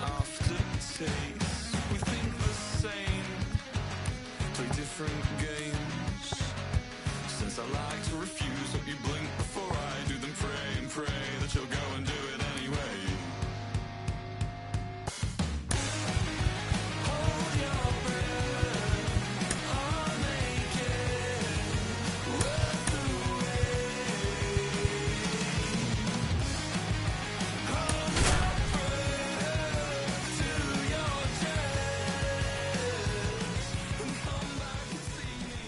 aftertaste. We think the same, play different games. Since I like to refuse, hope you blink before I do, then pray and pray that you'll go and do it anyway. Hold your breath, I'll make it worth the wait. Hold your breath to your chest and come back and see me.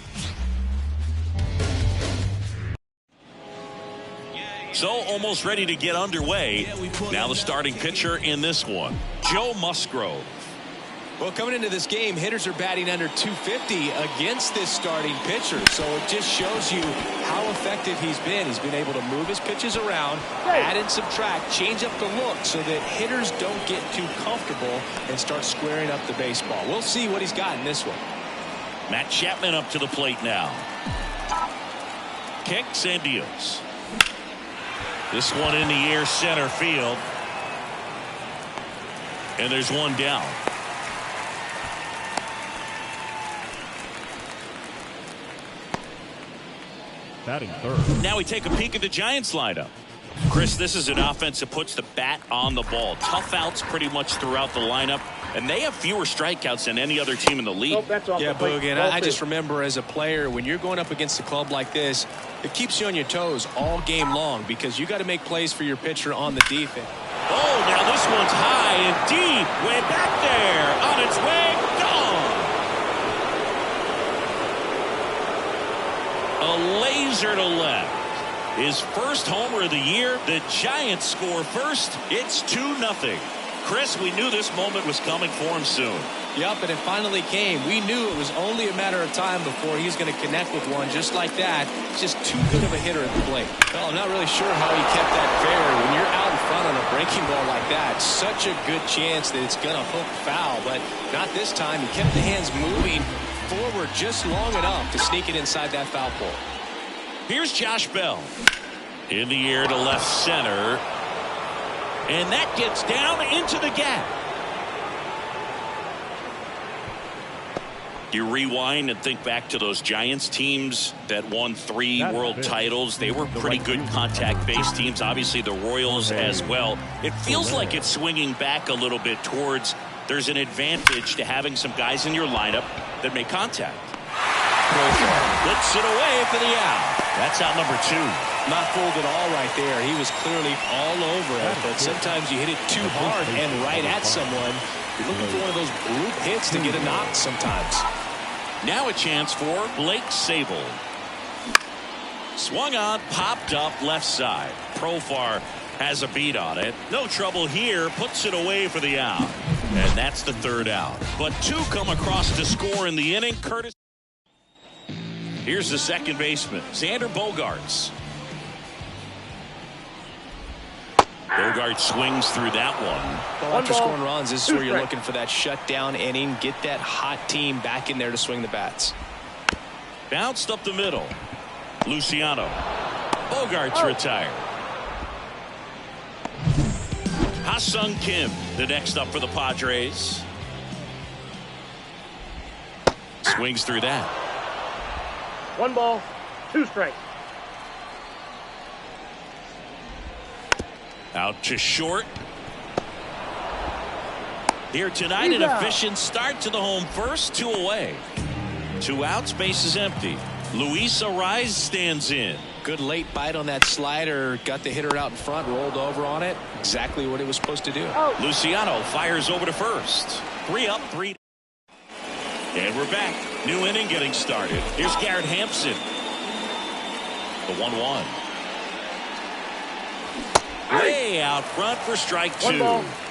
So almost ready to get underway. Now the starting pitcher in this one, Joe Musgrove. Well, coming into this game, hitters are batting under 250 against this starting pitcher. So it just shows you how effective he's been. He's been able to move his pitches around, add and subtract, change up the look so that hitters don't get too comfortable and start squaring up the baseball. We'll see what he's got in this one. Matt Chapman up to the plate now. Kicks and deals. This one in the air, center field. And there's one down. Batting third. Now we take a peek at the Giants lineup. Chris, this is an offense that puts the bat on the ball. Tough outs pretty much throughout the lineup. And they have fewer strikeouts than any other team in the league. Yeah, Boog, and I just remember as a player, when you're going up against a club like this, it keeps you on your toes all game long because you got to make plays for your pitcher on the defense. Oh, now this one's high and deep. Way back there. On its way. Gone. A laser to left. His first homer of the year. The Giants score first. It's 2-0. Chris, we knew this moment was coming for him soon. Yep, and it finally came. We knew it was only a matter of time before he's going to connect with one just like that. He's just too good of a hitter at the plate. Well, I'm not really sure how he kept that fair. When you're out in front on a breaking ball like that, such a good chance that it's going to hook foul, but not this time. He kept the hands moving forward just long enough to sneak it inside that foul pole. Here's Josh Bell. In the air to left center. And that gets down into the gap. You rewind and think back to those Giants teams that won 3 world titles. They were pretty good contact-based teams. Obviously, the Royals as well. It feels like it's swinging back a little bit towards there's an advantage to having some guys in your lineup that make contact. Flips it away for the out. That's out number 2. Not fooled at all right there. He was clearly all over it, but sometimes you hit it too hard and right at someone. You're looking for one of those group hits to get a knock sometimes. Now a chance for Blake Sabol. Swung on, popped up left side. Profar has a beat on it. No trouble here. Puts it away for the out. And that's the 3rd out. But 2 come across to score in the inning. Curtis. Here's the second baseman, Xander Bogaerts. Bogaerts swings through that one. Well, after scoring runs, this is where you're looking for that shutdown inning. Get that hot team back in there to swing the bats. Bounced up the middle. Luciano. Bogaerts retired. Ha-Sung Kim, the next up for the Padres. Swings through that. 1 ball, 2 strikes. Out to short. Here tonight, an efficient start to the home first, 2 away. 2 outs, base is empty. Luis Arraez stands in. Good late bite on that slider. Got the hitter out in front, rolled over on it. Exactly what it was supposed to do. Luciano fires over to first. 3 up, 3. And we're back. New inning getting started. Here's Garrett Hampson. The 1-1. Way out front for strike 2.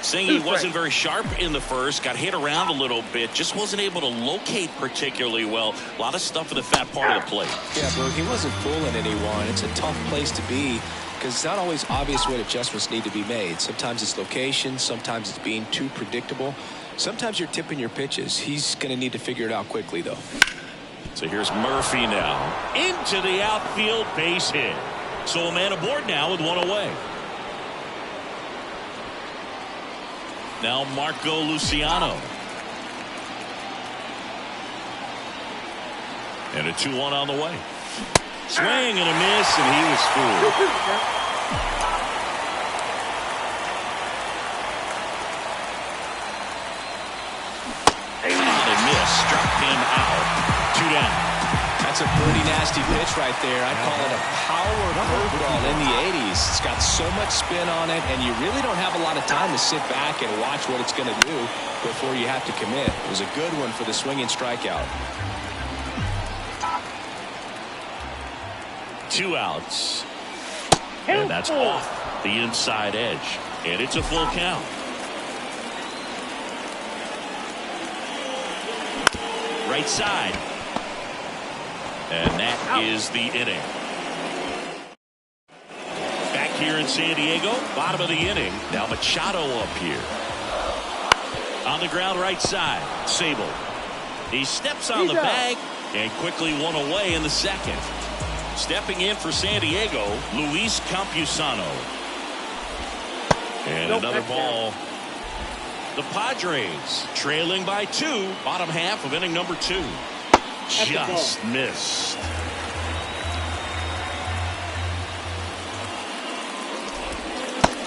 Singy wasn't very sharp in the first. Got hit around a little bit. Just wasn't able to locate particularly well. A lot of stuff in the fat part of the plate. Yeah, Berg, he wasn't fooling anyone. It's a tough place to be because it's not always obvious what adjustments need to be made. Sometimes it's location. Sometimes it's being too predictable. Sometimes you're tipping your pitches. He's going to need to figure it out quickly, though. So here's Murphy now. Into the outfield, base hit. So a man aboard now with 1 away. Now Marco Luciano. And a 2-1 on the way. Swing and a miss, and he was fooled. And miss, struck him out. 2 down. That's a pretty nasty pitch right there. I'd call it a power curveball in the 80s. It's got so much spin on it, and you really don't have a lot of time to sit back and watch what it's going to do before you have to commit. It was a good one for the swinging strikeout. 2 outs. And that's off the inside edge. And it's a full count. Right side. And that is the inning. Back here in San Diego, bottom of the inning. Now Machado up here. On the ground right side, Sable. He steps on the bag and quickly one away in the second. Stepping in for San Diego, Luis Campusano. And another ball. The Padres trailing by 2, bottom half of inning number 2. Just missed.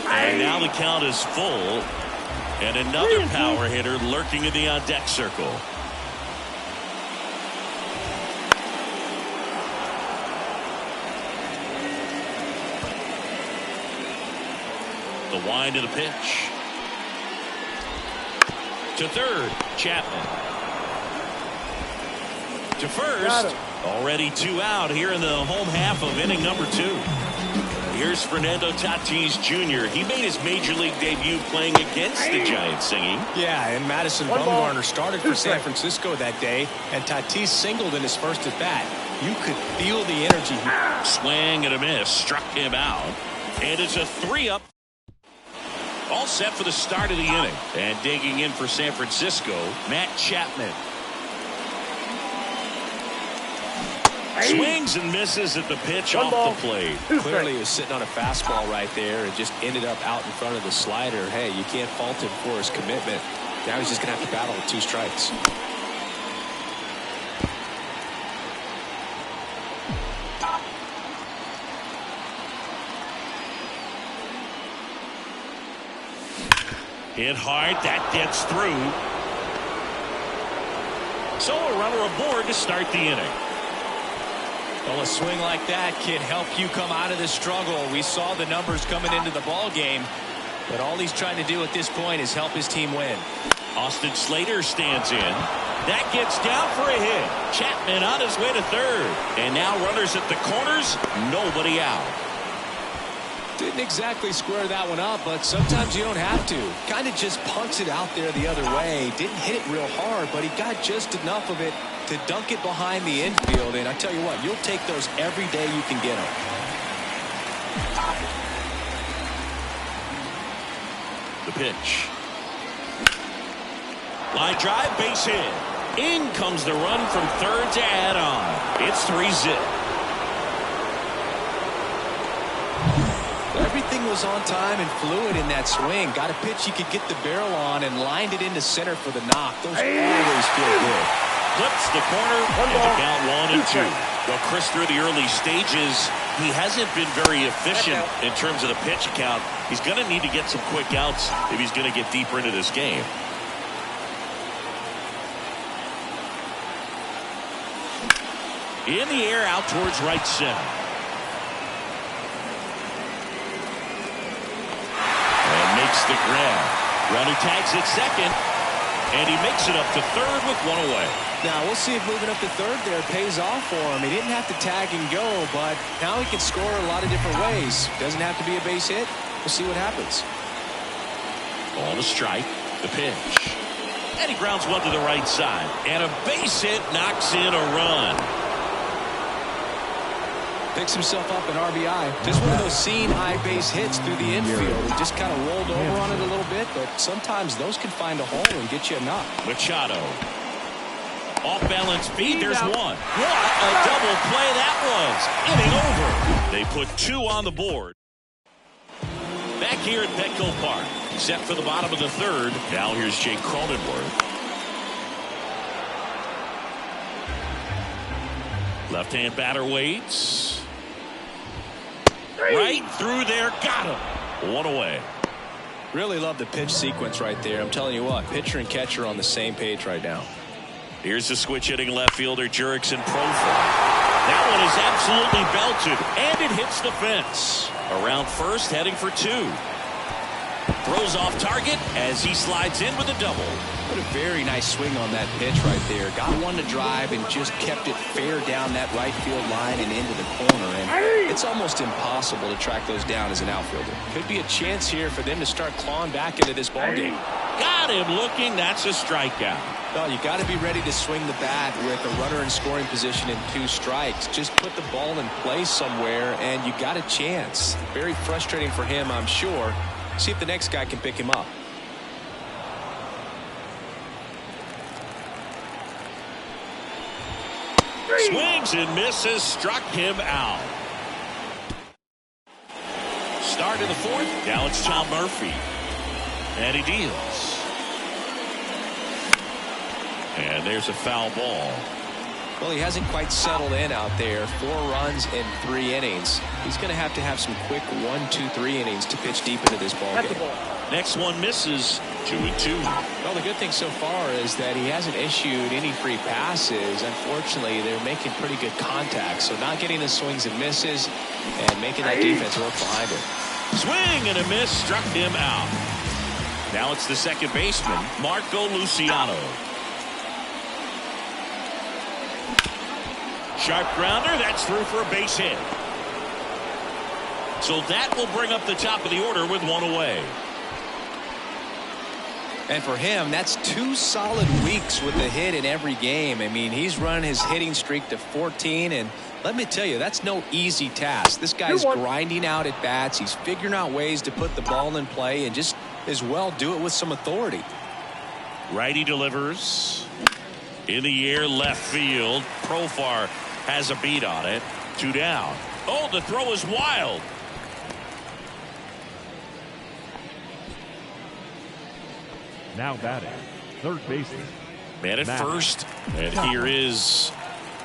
And now the count is full. And another power hitter lurking in the on-deck circle. The wind of the pitch. To third, Chapman. To first, already 2 out here in the home half of inning number 2. Here's Fernando Tatis Jr. He made his major league debut playing against the Giants singing. Yeah, and Madison Bumgarner started for San Francisco that day, and Tatis singled in his first at bat. You could feel the energy. Swing and a miss, struck him out. And it's a 3-up. All set for the start of the inning. And digging in for San Francisco, Matt Chapman. Swings and misses at the pitch off the plate. Clearly he was sitting on a fastball right there and just ended up out in front of the slider. Hey, you can't fault him for his commitment. Now he's just going to have to battle with 2 strikes. Hit hard, that gets through. So a runner aboard to start the inning. Well, a swing like that can help you come out of the struggle. We saw the numbers coming into the ball game, but all he's trying to do at this point is help his team win. Austin Slater stands in. That gets down for a hit. Chapman on his way to third. And now runners at the corners, nobody out. Didn't exactly square that one up, but sometimes you don't have to. Kind of just punts it out there the other way. Didn't hit it real hard, but he got just enough of it to dunk it behind the infield. And I tell you what, you'll take those every day you can get them. The pitch. Line drive, base hit. In comes the run from third to add on. It's 3-zip. Everything was on time and fluid in that swing. Got a pitch he could get the barrel on and lined it into center for the knock. Those always feel good. Flips the corner and the count 1-2. Well, Chris, through the early stages, he hasn't been very efficient in terms of the pitch count. He's going to need to get some quick outs if he's going to get deeper into this game. In the air, out towards right center. And makes the grab. Runner tags at second. And he makes it up to third with 1 away. Now, we'll see if moving up to third there pays off for him. He didn't have to tag and go, but now he can score a lot of different ways. Doesn't have to be a base hit. We'll see what happens. Ball to strike. The pitch. And he grounds one to the right side. And a base hit knocks in a run. Picks himself up an RBI. Just one of those seen high base hits through the infield. He just kind of rolled over on it a little bit, but sometimes those can find a hole and get you a knock. Machado. Off balance feed. There's one. What a double play that was. Inning over. They put 2 on the board. Back here at Petco Park. set for the bottom of the third. Now here's Jake Cronenworth. Left-hand batter waits. Right through there. Got him. One away. Really love the pitch sequence right there. I'm telling you what, pitcher and catcher on the same page right now. Here's the switch hitting left fielder Jurickson Profar. That one is absolutely belted, and it hits the fence. Around first, heading for two. Throws off target as he slides in with a double. What a very nice swing on that pitch right there. Got one to drive and just kept it fair down that right field line and into the corner. And it's almost impossible to track those down as an outfielder. Could be a chance here for them to start clawing back into this ballgame. Got him looking. That's a strikeout. Well, you got to be ready to swing the bat with a runner in scoring position and 2 strikes. Just put the ball in place somewhere and you got a chance. Very frustrating for him, I'm sure. See if the next guy can pick him up. Swings and misses, struck him out. Start in the fourth. Now it's Tom Murphy. And he deals. And there's a foul ball. Well, he hasn't quite settled in out there. 4 runs in 3 innings. He's going to have some quick 1, 2, 3 innings to pitch deep into this ball game. Next one misses. 2-2. Well, the good thing so far is that he hasn't issued any free passes. Unfortunately, they're making pretty good contact. So not getting the swings and misses and making that defense work behind him. Swing and a miss, struck him out. Now it's the second baseman, Marco Luciano. Sharp grounder, that's through for a base hit. So that will bring up the top of the order with 1 away. And for him, that's 2 solid weeks with a hit in every game. I mean, he's run his hitting streak to 14, and let me tell you, that's no easy task. This guy's grinding out at bats. He's figuring out ways to put the ball in play and just as well do it with some authority. Righty delivers. In the air, left field. Profar has a beat on it. 2 down. Oh, the throw is wild. Now batting, third baseman. Man at first. And here is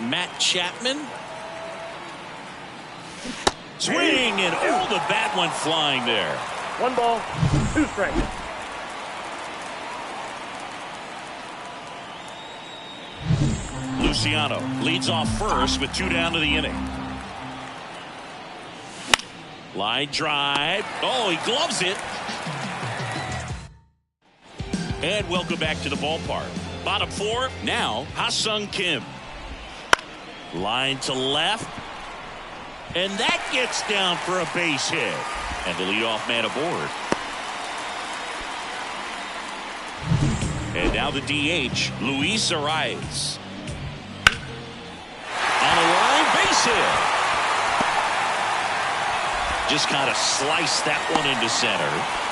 Matt Chapman. Swing, and oh, the bat went flying there. 1 ball, 2 strikes. Luciano leads off first with 2 down to the inning. Line drive. Oh, he gloves it. And welcome back to the ballpark. Bottom 4, now Ha-Seong Kim. Line to left. And that gets down for a base hit. And the leadoff man aboard. And now the DH, Luis Arraez. On a line, base hit. Just kind of sliced that one into center.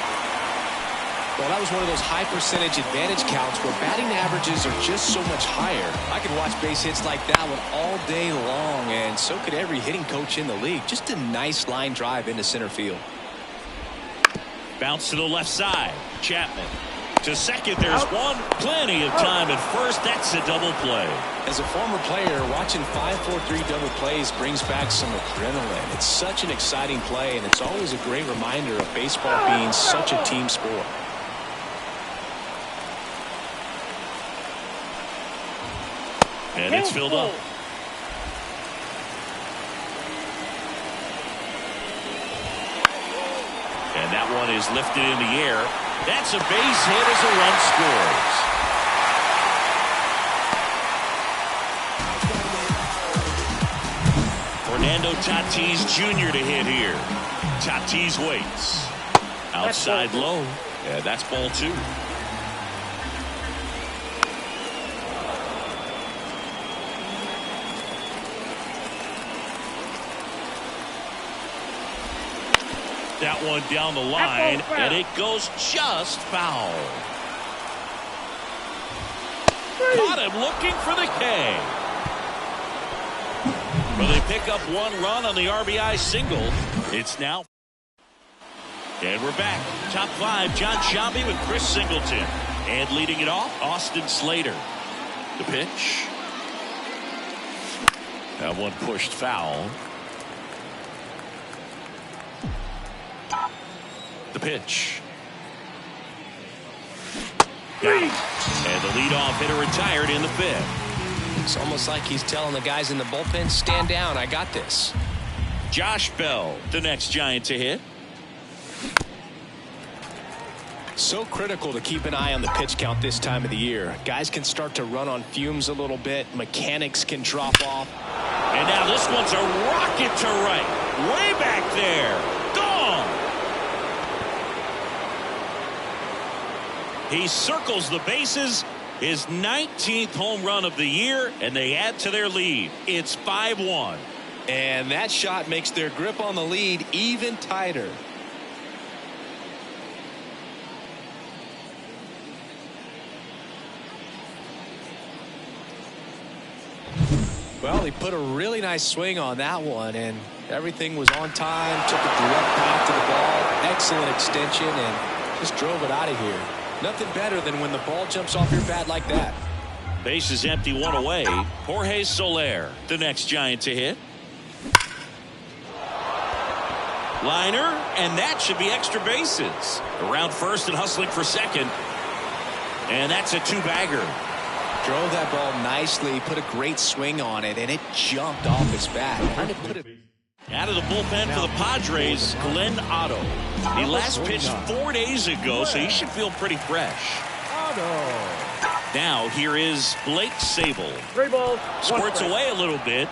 Well, that was one of those high percentage advantage counts where batting averages are just so much higher. I could watch base hits like that one all day long, and so could every hitting coach in the league. Just a nice line drive into center field. Bounce to the left side. Chapman to second. There's one. Plenty of time at first. That's a double play. As a former player, watching 5-4-3 double plays brings back some adrenaline. It's such an exciting play, and it's always a great reminder of baseball being such a team sport. And it's filled up. And that one is lifted in the air. That's a base hit as a run scores. Fernando Tatis Jr. to hit here. Tatis waits. Outside low. Yeah, that's ball 2. That one down the line, and it goes just foul. Caught him looking for the K. Well, they pick up 1 run on the RBI single. It's now And we're back. Top 5, John Shelby with Chris Singleton. And leading it off, Austin Slater. The pitch. That one pushed foul. The pitch. Got him. And the leadoff hitter retired in the 5th. It's almost like he's telling the guys in the bullpen, stand down, I got this. Josh Bell, the next Giant to hit. So critical to keep an eye on the pitch count this time of the year. Guys can start to run on fumes a little bit. Mechanics can drop off. And now this one's a rocket to right. Way back there. Gone. He circles the bases. His 19th home run of the year, and they add to their lead. It's 5-1. And that shot makes their grip on the lead even tighter. Well, he put a really nice swing on that one, and everything was on time. Took a direct path to the ball. Excellent extension, and just drove it out of here. Nothing better than when the ball jumps off your bat like that. Base is empty, one away. Jorge Soler, the next Giant to hit. Liner, and that should be extra bases. Around first and hustling for second. And that's a 2-bagger. Drove that ball nicely, put a great swing on it, and it jumped off his bat. Trying to put it out of the bullpen for the Padres, Glenn Otto. He last pitched 4 days ago, so he should feel pretty fresh. Now here is Blake Sabol. 3 balls. Squirts away a little bit.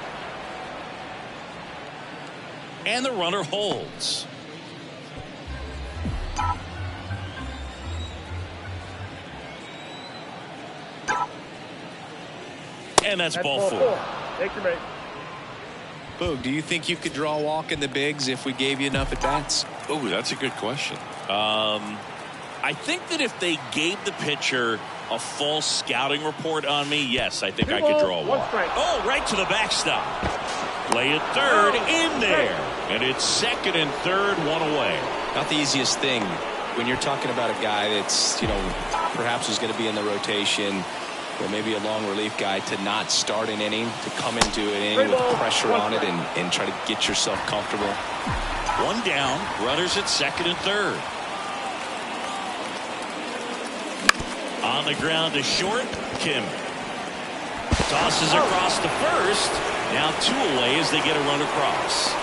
And the runner holds. And that's ball 4. Take your base. Boog, do you think you could draw a walk in the bigs if we gave you enough at bats? Oh, that's a good question. I think that if they gave the pitcher a false scouting report on me, yes, I think I could draw a walk. Oh, right to the backstop. Play it third in there. And it's second and third, one away. Not the easiest thing when you're talking about a guy that's, perhaps is going to be in the rotation, or maybe a long relief guy, to not start an inning, to come into an inning with pressure on it and try to get yourself comfortable. One down, runners at second and third. On the ground to short, Kim. Tosses across to first. Now 2 away as they get a run across.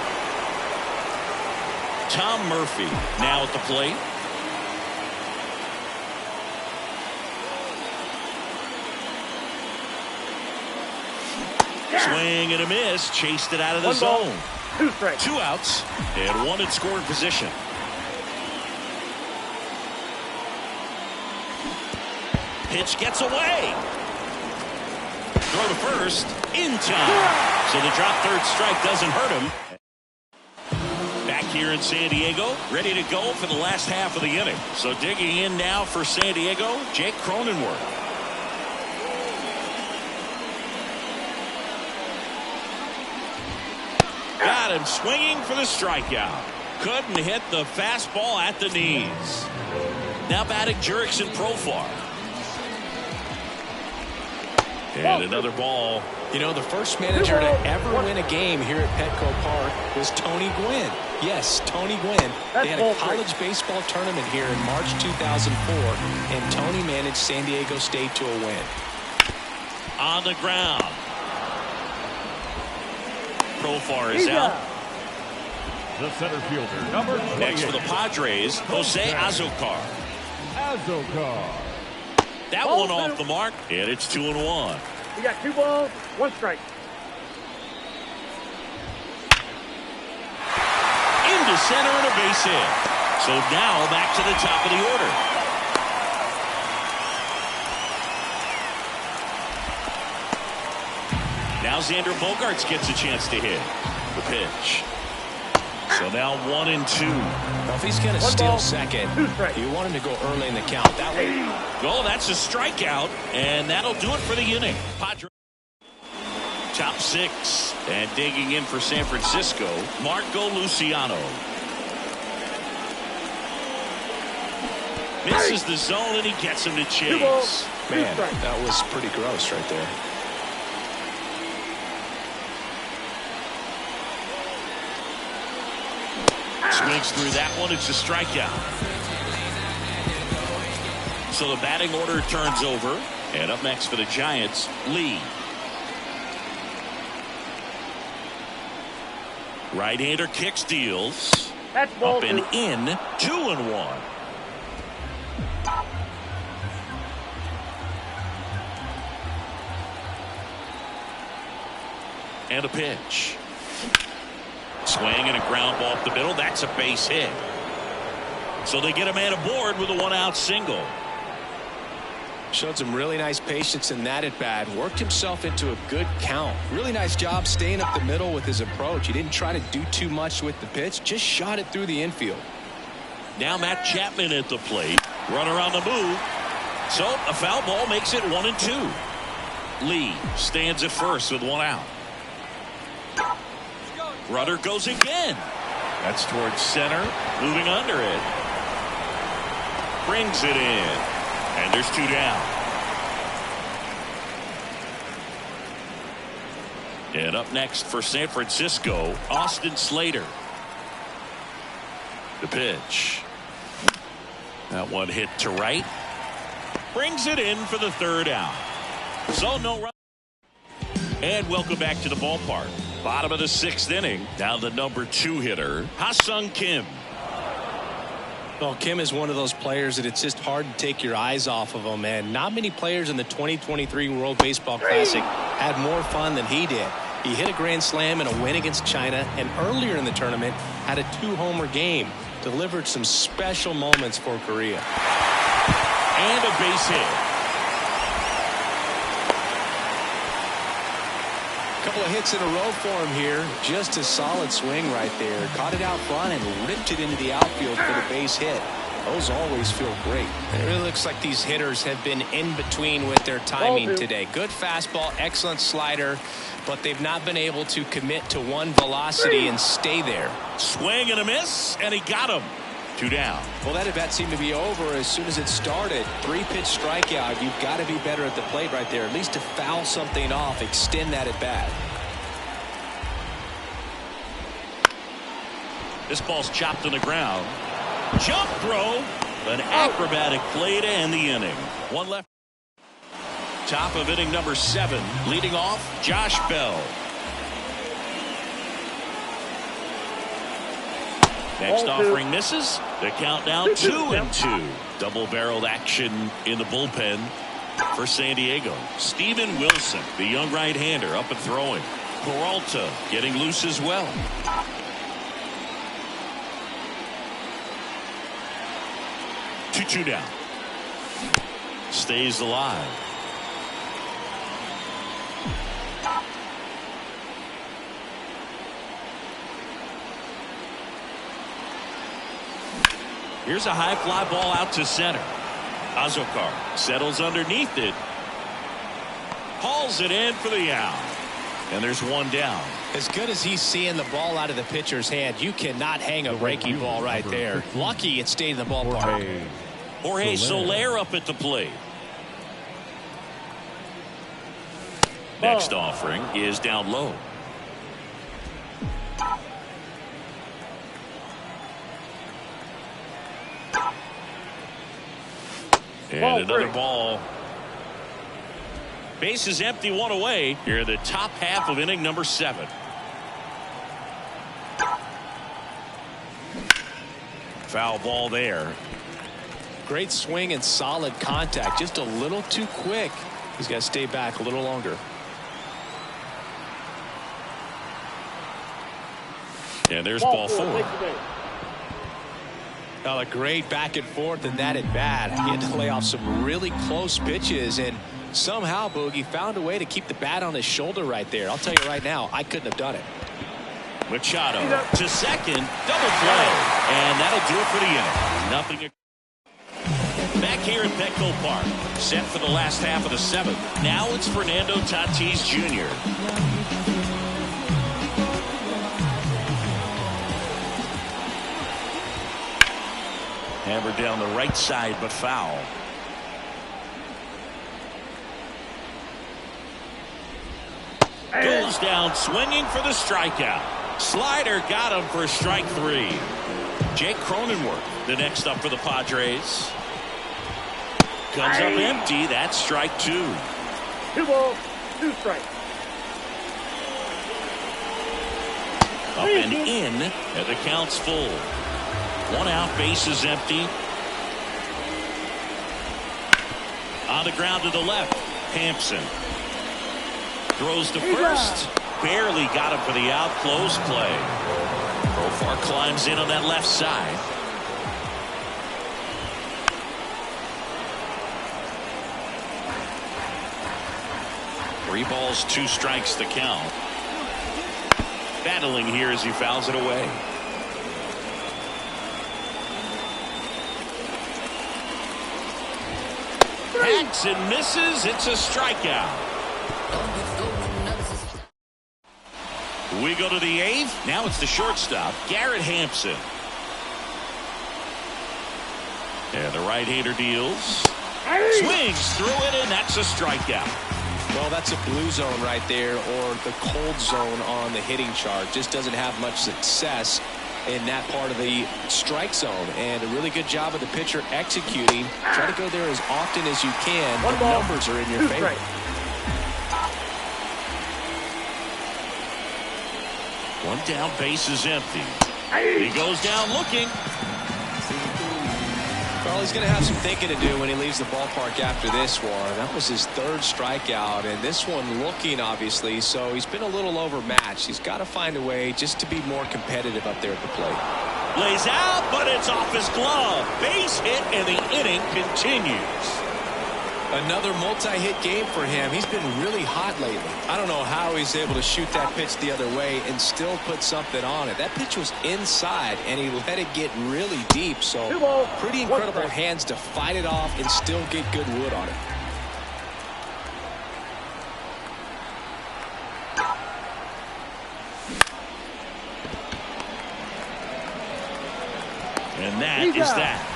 Tom Murphy now at the plate. Swing and a miss. Chased it out of the zone. 2 strikes. 2 outs and 1 in scoring position. Pitch gets away. Throw to first in time. So the drop third strike doesn't hurt him. Back here in San Diego, ready to go for the last half of the inning. So digging in now for San Diego, Jake Cronenworth. Got him swinging for the strikeout. Couldn't hit the fastball at the knees. Now batting Jurickson Profar. And another ball. The first manager to ever win a game here at Petco Park was Tony Gwynn. Yes, Tony Gwynn. They had a college baseball tournament here in March 2004, and Tony managed San Diego State to a win. On the ground. Profar is out. The center fielder, number 28. Next for the Padres, Jose Azocar. That one off the mark, and it's 2-1. You got 2 balls, 1 strike. Into center and a base hit. So now back to the top of the order. Now Xander Bogaerts gets a chance to hit. The pitch. So now 1-2. Well, if he's going to steal second, you want him to go early in the count. That way. Well, that's a strikeout, and that'll do it for the inning. Padres. Top 6. And digging in for San Francisco, Marco Luciano. Misses the zone, and he gets him to 2 balls, chase. 2 Man, strikes. that was pretty gross right there. Swings through that one. It's a strikeout. So the batting order turns over. And up next for the Giants, Lee. Right-hander kick steals. That's ball Up and 2. in. 2-1. And a pitch. Swing and a ground ball up the middle. That's a base hit. So they get a man aboard with a 1-out single. Showed some really nice patience in that at bat. Worked himself into a good count. Really nice job staying up the middle with his approach. He didn't try to do too much with the pitch. Just shot it through the infield. Now Matt Chapman at the plate. Runner on the move. So a foul ball makes it 1-2. Lee stands at first with 1 out. Runner goes again. That's towards center. Moving under it. Brings it in. And there's 2 down. And up next for San Francisco, Austin Slater. The pitch. That one hit to right. Brings it in for the 3rd out. So no run. And welcome back to the ballpark. Bottom of the 6th inning. Now the number 2 hitter, Ha-Seong Kim. Well, Kim is one of those players that it's just hard to take your eyes off of him, and not many players in the 2023 World Baseball Classic had more fun than he did. He hit a grand slam in a win against China, and earlier in the tournament had a 2-homer game. Delivered some special moments for Korea. And a base hit. Couple of hits in a row for him here. Just a solid swing right there. Caught it out front and ripped it into the outfield for the base hit. Those always feel great. It really looks like these hitters have been in between with their timing today. Good fastball, excellent slider, but they've not been able to commit to one velocity and stay there. Swing and a miss, and he got him. 2 down. Well, that at bat seemed to be over as soon as it started. 3-pitch strikeout. You've got to be better at the plate right there, at least to foul something off, extend that at bat. This ball's chopped on the ground. Jump throw. An acrobatic play to end the inning. 1 left. Top of inning number 7. Leading off, Josh Bell. Next offering misses. The countdown 2-2. Double-barreled action in the bullpen for San Diego. Steven Wilson, the young right-hander, up and throwing. Peralta getting loose as well. 2-2 down. Stays alive. Here's a high fly ball out to center. Azokar settles underneath it. Hauls it in for the out. And there's 1 down. As good as he's seeing the ball out of the pitcher's hand, you cannot hang a breaking ball right there. Lucky it stayed in the ballpark. Jorge Soler up at the plate. Next offering is down low. And another ball. Base is empty, 1 away. Here in the top half of inning number 7. Foul ball there. Great swing and solid contact. Just a little too quick. He's got to stay back a little longer. And there's ball 4. Now a great back and forth in that at bat. He had to lay off some really close pitches, and somehow Boogie found a way to keep the bat on his shoulder right there. I'll tell you right now, I couldn't have done it. Machado to second, double play, and that'll do it for the inning. Nothing. Back here at Petco Park, set for the last half of the 7th. Now it's Fernando Tatis Jr. Hammered down the right side, but foul. Goes down swinging for the strikeout. Slider got him for strike 3. Jake Cronenworth, the next up for the Padres. Comes up empty. That's strike 2. 2 balls, 2 strikes. Up and in, and the count's full. 1 out, bases empty. On the ground to the left, Hampson. Throws to first. Barely got him for the out. Close play. Profar climbs in on that left side. Three balls, 2 strikes to count. Battling here as he fouls it away. Hacks and misses. It's a strikeout. We go to the 8th. Now it's the shortstop, Garrett Hampson. And the right-hander deals. Swings through it, and that's a strikeout. Well, that's a blue zone right there, or the cold zone on the hitting chart. Just doesn't have much success in that part of the strike zone. And a really good job of the pitcher executing. Try to go there as often as you can. The numbers are in your favor. One down, base is empty. He goes down looking. Well, he's going to have some thinking to do when he leaves the ballpark after this one. That was his 3rd strikeout, and this one looking, obviously, so he's been a little overmatched. He's got to find a way just to be more competitive up there at the plate. Lays out, but it's off his glove. Base hit, and the inning continues. Another multi-hit game for him. He's been really hot lately. I don't know how he's able to shoot that pitch the other way and still put something on it. That pitch was inside, and he let it get really deep. So pretty incredible hands to fight it off and still get good wood on it. And that is that.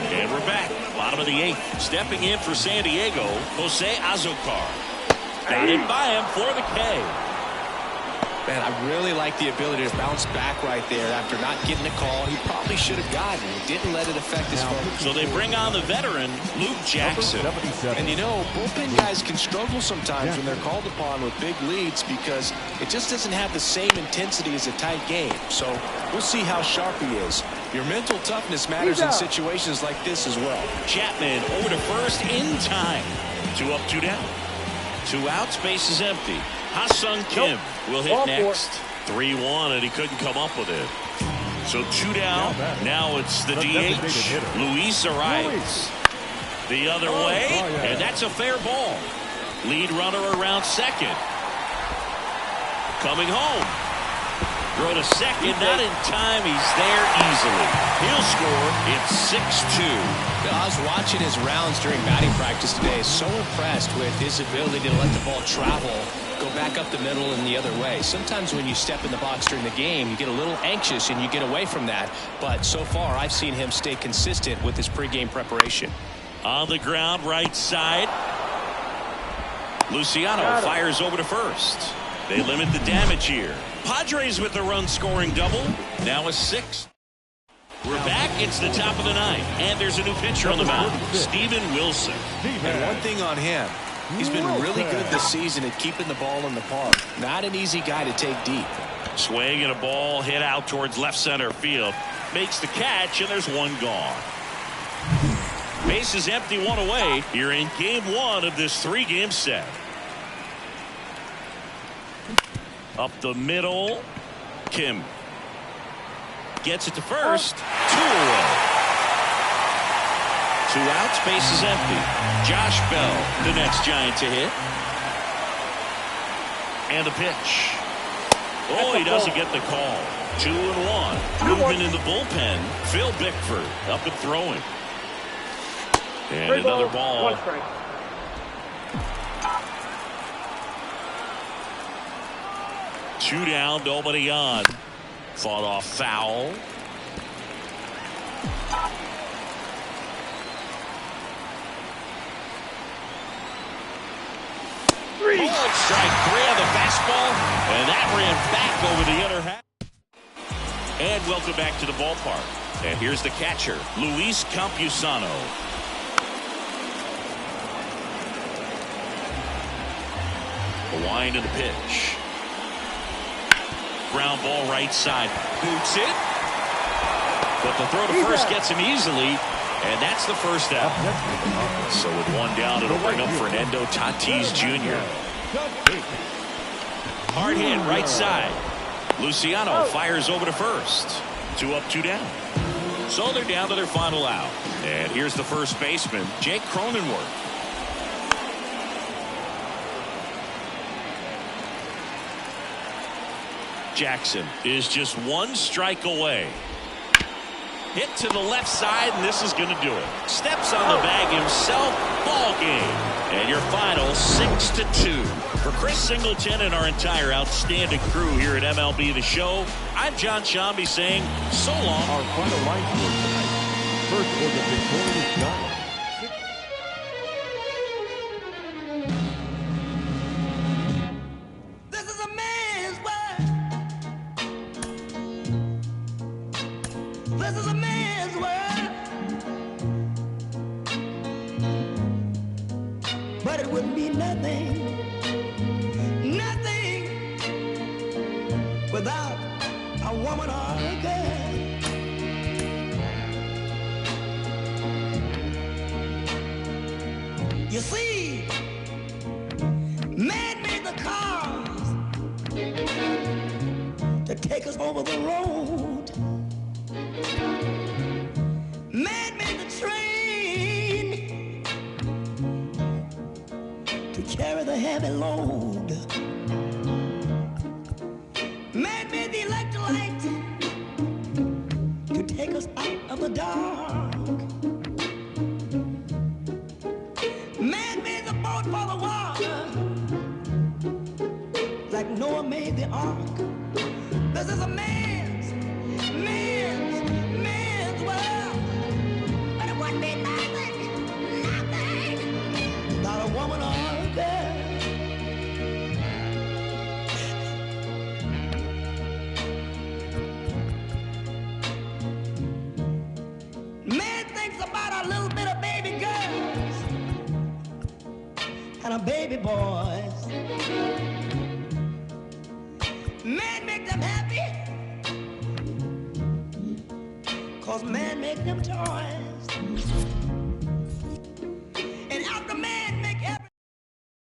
And we're back. Bottom of the 8th. Stepping in for San Diego, Jose Azocar. Got it by him for the K. Man, I really like the ability to bounce back right there after not getting a call he probably should have gotten. He didn't let it affect his focus. So they bring on the veteran, Luke Jackson. And you know, bullpen guys can struggle sometimes when they're called upon with big leads because it just doesn't have the same intensity as a tight game. So we'll see how sharp he is. Your mental toughness matters in situations like this as well. Chapman over to first in time. 2 up, 2 down. 2 outs, base is empty. Ha-Sung Kim will hit next. 3-1, and he couldn't come up with it. So 2 down. Now it's the DH, Luis Arias. The other way, and that's a fair ball. Lead runner around second. Coming home. Throw to second, not in time. He's there easily. He'll score. It's 6-2. I was watching his rounds during batting practice today. So impressed with his ability to let the ball travel, go back up the middle and the other way. Sometimes when you step in the box during the game, you get a little anxious and you get away from that. But so far, I've seen him stay consistent with his pregame preparation. On the ground, right side. Luciano fires over to first. They limit the damage here. Padres with the run-scoring double. Now a 6. We're back. It's the top of the 9th. And there's a new pitcher on the mound, Steven Wilson. And one thing on him, he's been really good this season at keeping the ball in the park. Not an easy guy to take deep. Swing and a ball hit out towards left center field. Makes the catch, and there's 1 gone. Base is empty, 1 away. You're in game 1 of this 3-game set. Up the middle, Kim gets it to first. 2 away. 2 outs, base is empty. Josh Bell, the next Giant to hit. And the pitch. Oh, he doesn't get the call. 2-1. Movement in the bullpen. Phil Bickford up and throwing. And another ball. 1 strike. 2 down, nobody on. Fought off foul. strike 3 on the fastball, and that ran back over the inner half. And welcome back to the ballpark. And here's the catcher, Luis Campusano. The wind and the pitch. Ground ball right side. Boots it. But the throw to first gets him easily. And that's the first out. So with one down, it'll bring up Fernando Tatis Jr. Hard hit right side. Luciano fires over to first. 2 up, 2 down. So they're down to their final out. And here's the first baseman, Jake Cronenworth. Jackson is just 1 strike away. Hit to the left side, and this is going to do it. Steps on the bag himself. Ball game. And your final 6-2. For Chris Singleton and our entire outstanding crew here at MLB The Show, I'm John Shambi saying so long. Our final line score tonight. First for the victorious Giants. This is a man's world. This is a man's world. But it wouldn't be nothing. Without a woman or a girl. You see, man made the cars to take us over the road. Man made the train to carry the heavy load. Man made the electric light to take us out of the dark. Man made the boat for the water, like Noah made the ark. This is a man's world. But it wouldn't be nothing without a woman or a girl. And baby boys, man make them happy, 'cause man make them toys.